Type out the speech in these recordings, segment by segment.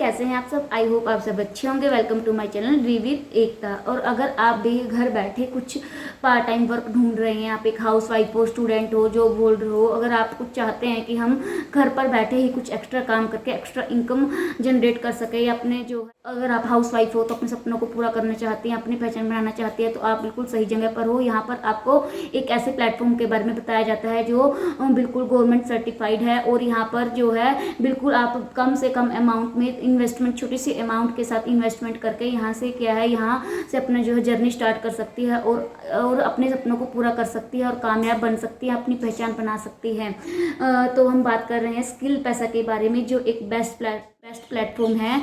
कैसे हैं आप सब। आई होप आप सब अच्छे होंगे। Welcome to my channel we with Ekta. और अगर आप भी घर बैठे कुछ पार्ट टाइम वर्क ढूंढ रहे हैं, आप एक हाउस वाइफ हो, स्टूडेंट हो, जॉब होल्डर हो, अगर आप कुछ चाहते हैं कि हम घर पर बैठे ही कुछ एक्स्ट्रा काम करके एक्स्ट्रा इनकम जनरेट कर सके, या अपने जो अगर आप हाउस वाइफ हो तो अपने सपनों को पूरा करना चाहती हैं, अपनी पहचान बनाना चाहती है, तो आप बिल्कुल सही जगह पर हो। यहाँ पर आपको एक ऐसे प्लेटफॉर्म के बारे में बताया जाता है जो बिल्कुल गवर्नमेंट सर्टिफाइड है, और यहाँ पर जो है बिल्कुल आप कम से कम अमाउंट में इन्वेस्टमेंट, छोटी सी अमाउंट के साथ इन्वेस्टमेंट करके यहाँ से क्या है, यहाँ से अपना जो है जर्नी स्टार्ट कर सकती है और अपने सपनों को पूरा कर सकती है और कामयाब बन सकती है, अपनी पहचान बना सकती है। तो हम बात कर रहे हैं स्किल पैसा के बारे में, जो एक बेस्ट प्लेटफॉर्म है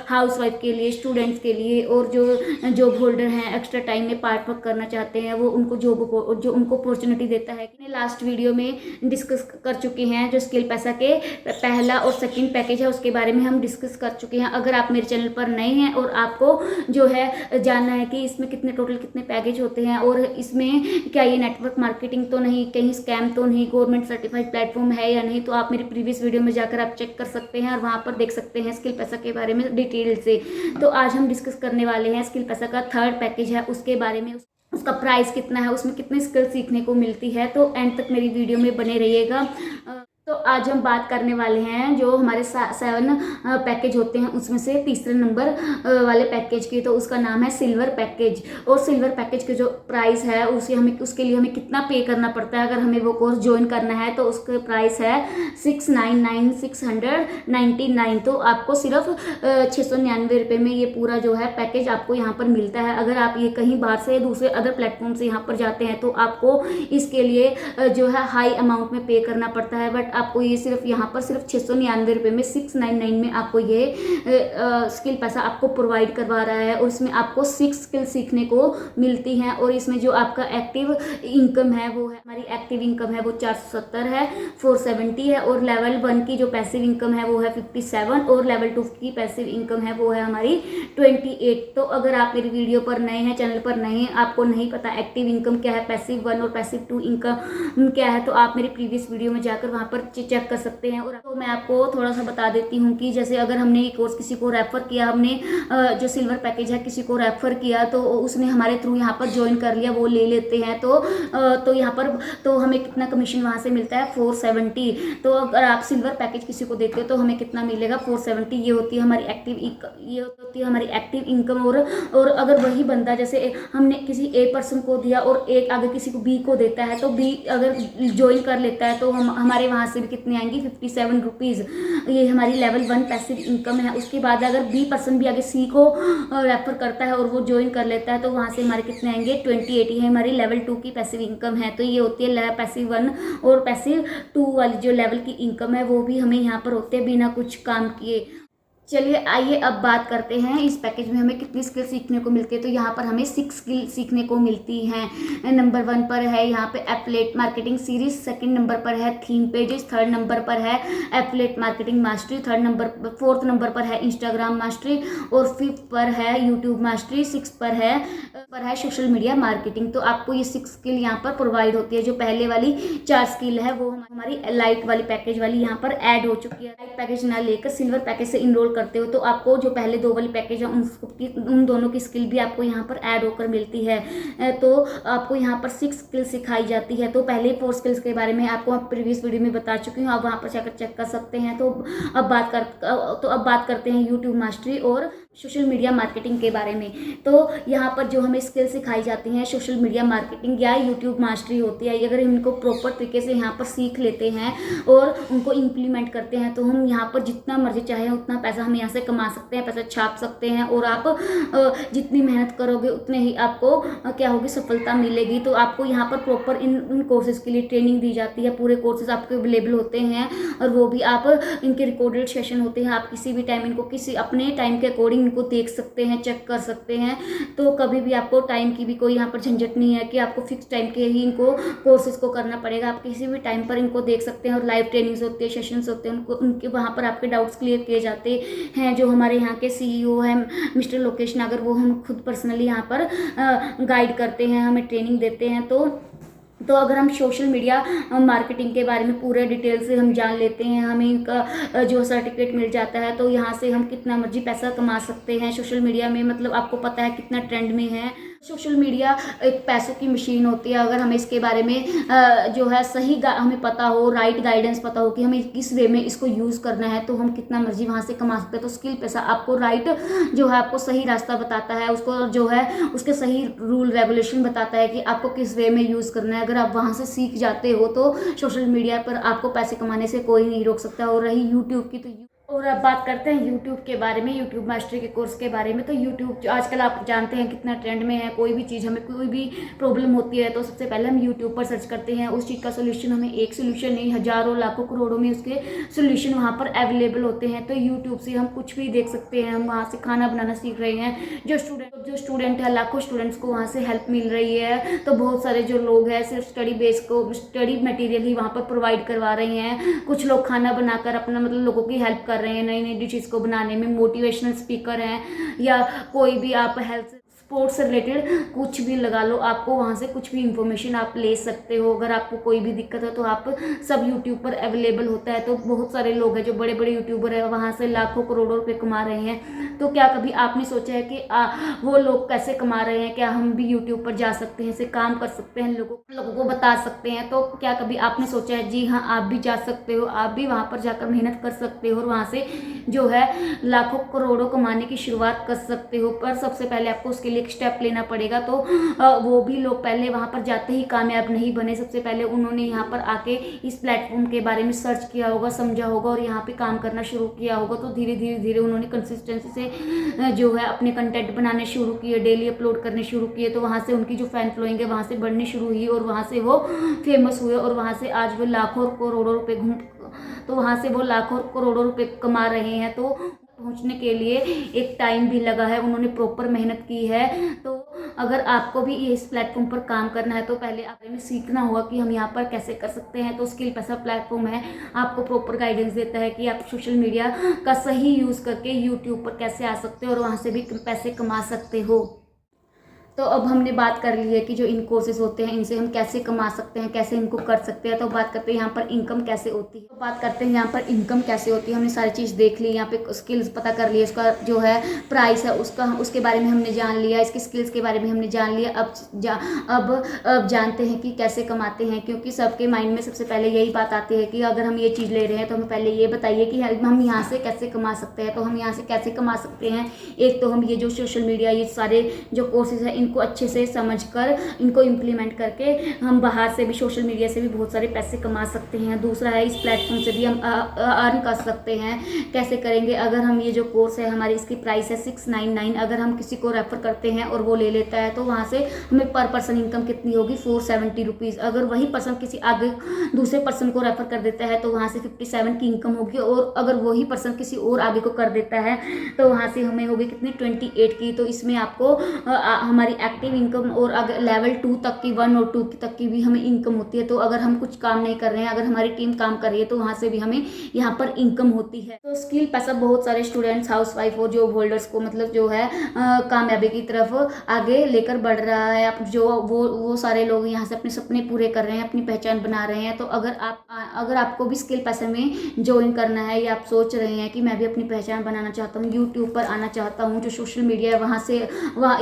हाउस वाइफ के लिए, स्टूडेंट्स के लिए, और जो जॉब होल्डर हैं, एक्स्ट्रा टाइम में पार्ट वर्क करना चाहते हैं, वो उनको जो उनको अपॉर्चुनिटी देता है। लास्ट वीडियो में डिस्कस कर चुके हैं जो स्किल पैसा के पहला और सेकंड पैकेज है, उसके बारे में हम डिस्कस कर चुके हैं। अगर आप मेरे चैनल पर नए हैं और आपको जो है जानना है कि इसमें कितने पैकेज होते हैं, और इसमें क्या ये नेटवर्क मार्केटिंग तो नहीं, कहीं स्कैम तो नहीं, गवर्नमेंट सर्टिफाइड प्लेटफॉर्म है या नहीं, तो आप मेरी प्रीवियस वीडियो में जाकर आप चेक कर सकते हैं और वहाँ पर देख सकते हैं स्किल पैसा के बारे में डिटेल से। तो आज हम डिस्कस करने वाले हैं स्किल पैसा का थर्ड पैकेज है, उसके बारे में, उसका प्राइस कितना है, उसमें कितनी स्किल सीखने को मिलती है। तो एंड तक मेरी वीडियो में बने रहिएगा। तो आज हम बात करने वाले हैं जो हमारे 7 पैकेज होते हैं, उसमें से तीसरे नंबर वाले पैकेज की। तो उसका नाम है सिल्वर पैकेज। और सिल्वर पैकेज के जो प्राइस है उसके लिए हमें कितना पे करना पड़ता है अगर हमें वो कोर्स ज्वाइन करना है, तो उसका प्राइस है 699,699। तो आपको सिर्फ 699 रुपये में ये पूरा जो है पैकेज आपको यहाँ पर मिलता है। अगर आप ये कहीं बाहर से दूसरे अदर प्लेटफॉर्म से यहाँ पर जाते हैं तो आपको इसके लिए जो है हाई अमाउंट में पे करना पड़ता है, बट आपको ये सिर्फ यहाँ पर सिर्फ 699 रुपये में, 699 में आपको ये स्किल पैसा आपको प्रोवाइड करवा रहा है। और इसमें आपको 6 स्किल सीखने को मिलती हैं। और इसमें जो आपका एक्टिव इनकम है वो है, हमारी एक्टिव इनकम है वो 470 है, 470 है, और लेवल 1 की जो पैसिव इनकम है वो है 57, और लेवल 2 की पैसिव इनकम है वो है हमारी 28। तो अगर आप मेरी वीडियो पर नए हैं, चैनल पर नए हैं, आपको नहीं पता एक्टिव इनकम क्या है, पैसिव 1 और पैसिव 2 इनकम क्या है, तो आप मेरी प्रीवियस वीडियो में जाकर वहाँ पर चेक कर सकते हैं। और तो मैं आपको थोड़ा सा बता देती हूँ कि जैसे अगर हमने ये कोर्स किसी को रेफर किया, हमने जो सिल्वर पैकेज है किसी को रेफर किया, तो उसने हमारे थ्रू यहाँ पर ज्वाइन कर लिया, वो ले लेते हैं, तो यहाँ पर तो हमें कितना कमीशन वहाँ से मिलता है, 470। तो अगर आप सिल्वर पैकेज किसी को देते हो तो हमें कितना मिलेगा, 470। ये होती है हमारी एक्टिव इनकम। और अगर वही बंदा, जैसे हमने किसी ए पर्सन को दिया और एक अगर किसी को बी को देता है, तो बी अगर ज्वाइन कर लेता है तो हमारे वहाँ से भी कितनी आएंगी, 57 रुपीज़। ये हमारी लेवल 1 पैसिव इनकम है। उसके बाद अगर बी पर्सन भी आगे सी को रेफर करता है और वो ज्वाइन कर लेता है, तो वहाँ से हमारे कितने आएंगे, 28। ये हमारी लेवल 2 की पैसिव इनकम है। तो ये होती है पैसिव 1 और पैसिव 2 वाली जो लेवल की इनकम है, वो भी हमें यहाँ पर होते हैं बिना कुछ काम किए। चलिए आइए अब बात करते हैं इस पैकेज में हमें कितनी स्किल सीखने को मिलती है। तो यहाँ पर हमें 6 स्किल सीखने को मिलती हैं। नंबर 1 पर है यहाँ पे affiliate marketing series, second number पर है थीम पेजेस, थर्ड नंबर पर है affiliate marketing mastery, fourth number पर है इंस्टाग्राम मास्टरी, और 5th पर है यूट्यूब मास्टरी, 6th पर है सोशल मीडिया मार्केटिंग। तो आपको ये 6 स्किल यहाँ पर प्रोवाइड होती है। जो पहले वाली 4 स्किल है वो हमारी लाइट वाली पैकेज वाली यहाँ पर ऐड हो चुकी है। लाइट पैकेज ना लेकर सिल्वर पैकेज से इनरोल करते हो तो आपको जो पहले 2 वाली पैकेज है उन दोनों की स्किल भी आपको यहाँ पर ऐड होकर मिलती है। तो आपको यहाँ पर 6 स्किल सिखाई जाती है। तो पहले 4 स्किल्स के बारे में आपको प्रीवियस वीडियो में बता चुकी हूँ, आप वहाँ पर जाकर चेक कर सकते हैं। तो अब बात करते हैं यूट्यूब मास्टरी और सोशल मीडिया मार्केटिंग के बारे में। तो यहाँ पर जो हमें स्किल सिखाई जाती हैं सोशल मीडिया मार्केटिंग या यूट्यूब मास्टरी होती है, अगर हम इनको प्रॉपर तरीके से यहाँ पर सीख लेते हैं और उनको इम्प्लीमेंट करते हैं, तो हम यहाँ पर जितना मर्जी चाहे उतना पैसा हम यहाँ से कमा सकते हैं, पैसा छाप सकते हैं। और आप जितनी मेहनत करोगे उतने ही आपको क्या होगी, सफलता मिलेगी। तो आपको यहाँ पर प्रॉपर इन कोर्सेज के लिए ट्रेनिंग दी जाती है। पूरे कोर्सेज आपके अवेलेबल होते हैं, और वो भी आप इनके रिकॉर्डेड सेशन होते हैं। आप किसी भी टाइम इनको किसी अपने टाइम के अकॉर्डिंग इनको देख सकते हैं, चेक कर सकते हैं। तो कभी भी आपको टाइम की भी कोई यहाँ पर झंझट नहीं है कि आपको फिक्स टाइम के ही इनको कोर्सेज को करना पड़ेगा। आप किसी भी टाइम पर इनको देख सकते हैं, और लाइव ट्रेनिंग्स होती है, सेशंस होते हैं, उनके वहाँ पर आपके डाउट्स क्लियर किए जाते हैं। जो हमारे यहाँ के CEO हैं मिस्टर लोकेश नागर, वो हम खुद पर्सनली यहाँ पर गाइड करते हैं, हमें ट्रेनिंग देते हैं। तो अगर हम सोशल मीडिया मार्केटिंग के बारे में पूरे डिटेल से हम जान लेते हैं, हमें इनका जो सर्टिफिकेट मिल जाता है, तो यहाँ से हम कितना मर्जी पैसा कमा सकते हैं सोशल मीडिया में। मतलब आपको पता है कितना ट्रेंड में है सोशल मीडिया, एक पैसों की मशीन होती है। अगर हमें इसके बारे में जो है सही हमें पता हो, राइट गाइडेंस पता हो कि हमें किस वे में इसको यूज़ करना है, तो हम कितना मर्जी वहाँ से कमा सकते हैं। तो स्किल पैसा आपको राइट जो है आपको सही रास्ता बताता है, उसको जो है उसके सही रूल रेगुलेशन बताता है कि आपको किस वे में यूज़ करना है। अगर आप वहाँ से सीख जाते हो तो सोशल मीडिया पर आपको पैसे कमाने से कोई नहीं रोक सकता। और रही यूट्यूब की, तो और अब बात करते हैं यूट्यूब के बारे में, यूट्यूब मास्टरी के कोर्स के बारे में। तो यूट्यूब जो आजकल आप जानते हैं कितना ट्रेंड में है। कोई भी चीज़, हमें कोई भी प्रॉब्लम होती है तो सबसे पहले हम यूट्यूब पर सर्च करते हैं उस चीज़ का सोल्यूशन। हमें एक सोल्यूशन नहीं, हज़ारों लाखों करोड़ों में उसके सोल्यूशन वहाँ पर अवेलेबल होते हैं। तो यूट्यूब से हम कुछ भी देख सकते हैं। हम वहाँ से खाना बनाना सीख रहे हैं, जो स्टूडेंट है, लाखों स्टूडेंट्स को वहाँ से हेल्प मिल रही है। तो बहुत सारे जो लोग हैं सिर्फ स्टडी बेस को, स्टडी मटेरियल ही वहाँ पर प्रोवाइड करवा रहे हैं। कुछ लोग खाना बनाकर अपना मतलब लोगों की हेल्प कर रहे हैं नई नई डिशेस को बनाने में। मोटिवेशनल स्पीकर हैं या कोई भी आप हेल्थ स्पोर्ट्स से रिलेटेड कुछ भी लगा लो, आपको वहाँ से कुछ भी इंफॉर्मेशन आप ले सकते हो। अगर आपको कोई भी दिक्कत है तो आप सब यूट्यूब पर अवेलेबल होता है। तो बहुत सारे लोग हैं जो बड़े बड़े यूट्यूबर हैं, वहाँ से लाखों करोड़ों रुपए कमा रहे हैं। तो क्या कभी आपने सोचा है कि वो लोग कैसे कमा रहे हैं? क्या हम भी यूट्यूब पर जा सकते हैं, ऐसे काम कर सकते हैं, लोगों को बता सकते हैं? तो क्या कभी आपने सोचा है? जी हाँ, आप भी जा सकते हो, आप भी वहाँ पर जाकर मेहनत कर सकते हो और वहाँ से जो है लाखों करोड़ों कमाने की शुरुआत कर सकते हो। पर सबसे पहले आपको उसके लिए एक स्टेप लेना पड़ेगा। तो वो भी लोग पहले वहाँ पर जाते ही कामयाब नहीं बने। सबसे पहले उन्होंने यहाँ पर आके इस प्लेटफॉर्म के बारे में सर्च किया होगा, समझा होगा और यहाँ पे काम करना शुरू किया होगा। तो धीरे धीरे उन्होंने कंसिस्टेंसी से जो है अपने कंटेंट बनाने शुरू किए, डेली अपलोड करने शुरू किए। तो वहाँ से उनकी जो फैन फॉलोइंग है वहाँ से बढ़नी शुरू हुई और वहाँ से वो फेमस हुए और वहाँ से आज वो लाखों करोड़ों रुपए तो वहाँ से वो लाखों करोड़ों रुपए कमा रहे हैं। तो पहुंचने के लिए एक टाइम भी लगा है, उन्होंने प्रॉपर मेहनत की है। तो अगर आपको भी इस प्लेटफॉर्म पर काम करना है तो पहले आपने सीखना होगा कि हम यहाँ पर कैसे कर सकते हैं। तो स्किल पैसा प्लेटफॉर्म है, आपको प्रॉपर गाइडेंस देता है कि आप सोशल मीडिया का सही यूज़ करके यूट्यूब पर कैसे आ सकते हो और वहाँ से भी पैसे कमा सकते हो। तो अब हमने बात कर ली है कि जो इन कोर्सेज होते हैं इनसे हम कैसे कमा सकते हैं, कैसे इनको कर सकते हैं। तो बात करते हैं यहाँ पर इनकम कैसे होती है। तो बात करते हैं यहाँ पर इनकम कैसे होती है। हमने सारी चीज़ देख ली, यहाँ पे स्किल्स पता कर लिए, उसका जो है प्राइस है उसके बारे में हमने जान लिया, इसकी स्किल्स के बारे में हमने जान लिया। अब जानते हैं कि कैसे कमाते हैं, क्योंकि सबके माइंड में सबसे पहले यही बात आती है कि अगर हम ये चीज़ ले रहे हैं तो हमें पहले ये बताइए कि हम यहाँ से कैसे कमा सकते हैं। तो हम यहाँ से कैसे कमा सकते हैं, एक तो हम ये जो सोशल मीडिया, ये सारे जो कोर्सेज हैं इनको अच्छे से समझकर इनको इम्प्लीमेंट करके हम बाहर से भी, सोशल मीडिया से भी बहुत सारे पैसे कमा सकते हैं। दूसरा है इस प्लेटफॉर्म से भी हम अर्न कर सकते हैं। कैसे करेंगे? अगर हम ये जो कोर्स है हमारी, इसकी प्राइस है 699। अगर हम किसी को रेफर करते हैं और वो ले लेता है तो वहाँ से हमें पर पर्सन इनकम कितनी होगी? 470 रुपीज़। अगर वही पर्सन किसी आगे दूसरे पर्सन को रेफर कर देता है तो वहाँ से 57 की इनकम होगी। और अगर वही पर्सन किसी और आगे को कर देता है तो वहाँ से हमें होगी कितनी? 28 की। तो इसमें आपको हमारी एक्टिव इनकम और अगर लेवल 2 तक की, 1 और 2 तक की भी हमें इनकम होती है। तो अगर हम कुछ काम नहीं कर रहे हैं, अगर हमारी टीम काम कर रही है तो वहाँ से भी हमें यहाँ पर इनकम होती है। तो स्किल पैसा बहुत सारे स्टूडेंट्स, हाउसवाइफ और जॉब होल्डर्स को मतलब जो है कामयाबी की तरफ आगे लेकर बढ़ रहा है। अब जो वो सारे लोग यहाँ से अपने सपने पूरे कर रहे हैं, अपनी पहचान बना रहे हैं। तो अगर आपको भी स्किल पैसे में ज्वाइन करना है या आप सोच रहे हैं कि मैं भी अपनी पहचान बनाना चाहता हूँ, यूट्यूब पर आना चाहता हूँ, जो सोशल मीडिया है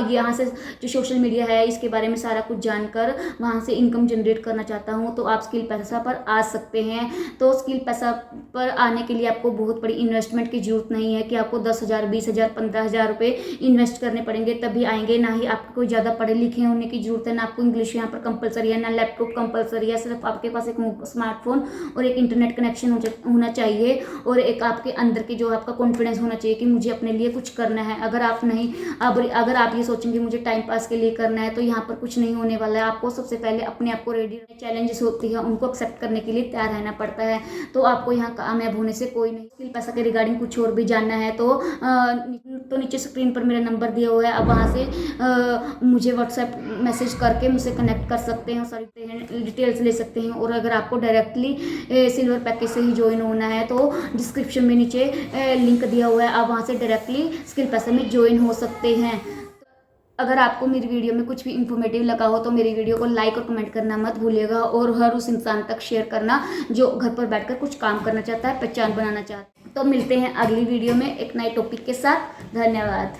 यहाँ से जो सोशल मीडिया है इसके बारे में सारा कुछ जानकर वहाँ से इनकम जनरेट करना चाहता हूँ, तो आप स्किल पैसा पर आ सकते हैं। तो स्किल पैसा पर आने के लिए आपको बहुत बड़ी इन्वेस्टमेंट की जरूरत नहीं है कि आपको 10,000, 20,000, 15,000 रुपये इन्वेस्ट करने पड़ेंगे तभी आएंगे। ना ही आपको कोई ज़्यादा पढ़े लिखे होने की जरूरत है, ना आपको इंग्लिश यहाँ पर कंपलसरी है, ना लैपटॉप कंपलसरी है। सिर्फ आपके पास एक स्मार्टफोन और एक इंटरनेट कनेक्शन होना चाहिए और एक आपके अंदर के जो आपका कॉन्फिडेंस होना चाहिए कि मुझे अपने लिए कुछ करना है। अगर आप ये सोचेंगे मुझे टाइम पास के लिए करना है तो यहाँ पर कुछ नहीं होने वाला है। आपको सबसे पहले अपने आप को रेडी, चैलेंजेस होती है उनको एक्सेप्ट करने के लिए तैयार रहना पड़ता है। तो आपको यहाँ कामयाब होने से कोई नहीं। स्किल पैसा के रिगार्डिंग कुछ और भी जानना है तो नीचे स्क्रीन पर मेरा नंबर दिया हुआ है, आप वहाँ से मुझे व्हाट्सएप मैसेज करके मुझसे कनेक्ट कर सकते हैं, सारी डिटेल्स ले सकते हैं। और अगर आपको डायरेक्टली सिल्वर पैकेज से ही ज्वाइन होना है तो डिस्क्रिप्शन में नीचे लिंक दिया हुआ है, आप वहाँ से डायरेक्टली स्किल पैसा में ज्वाइन हो सकते हैं। अगर आपको मेरी वीडियो में कुछ भी इन्फॉर्मेटिव लगा हो तो मेरी वीडियो को लाइक और कमेंट करना मत भूलिएगा, और हर उस इंसान तक शेयर करना जो घर पर बैठकर कुछ काम करना चाहता है, पहचान बनाना चाहता है। तो मिलते हैं अगली वीडियो में एक नए टॉपिक के साथ। धन्यवाद।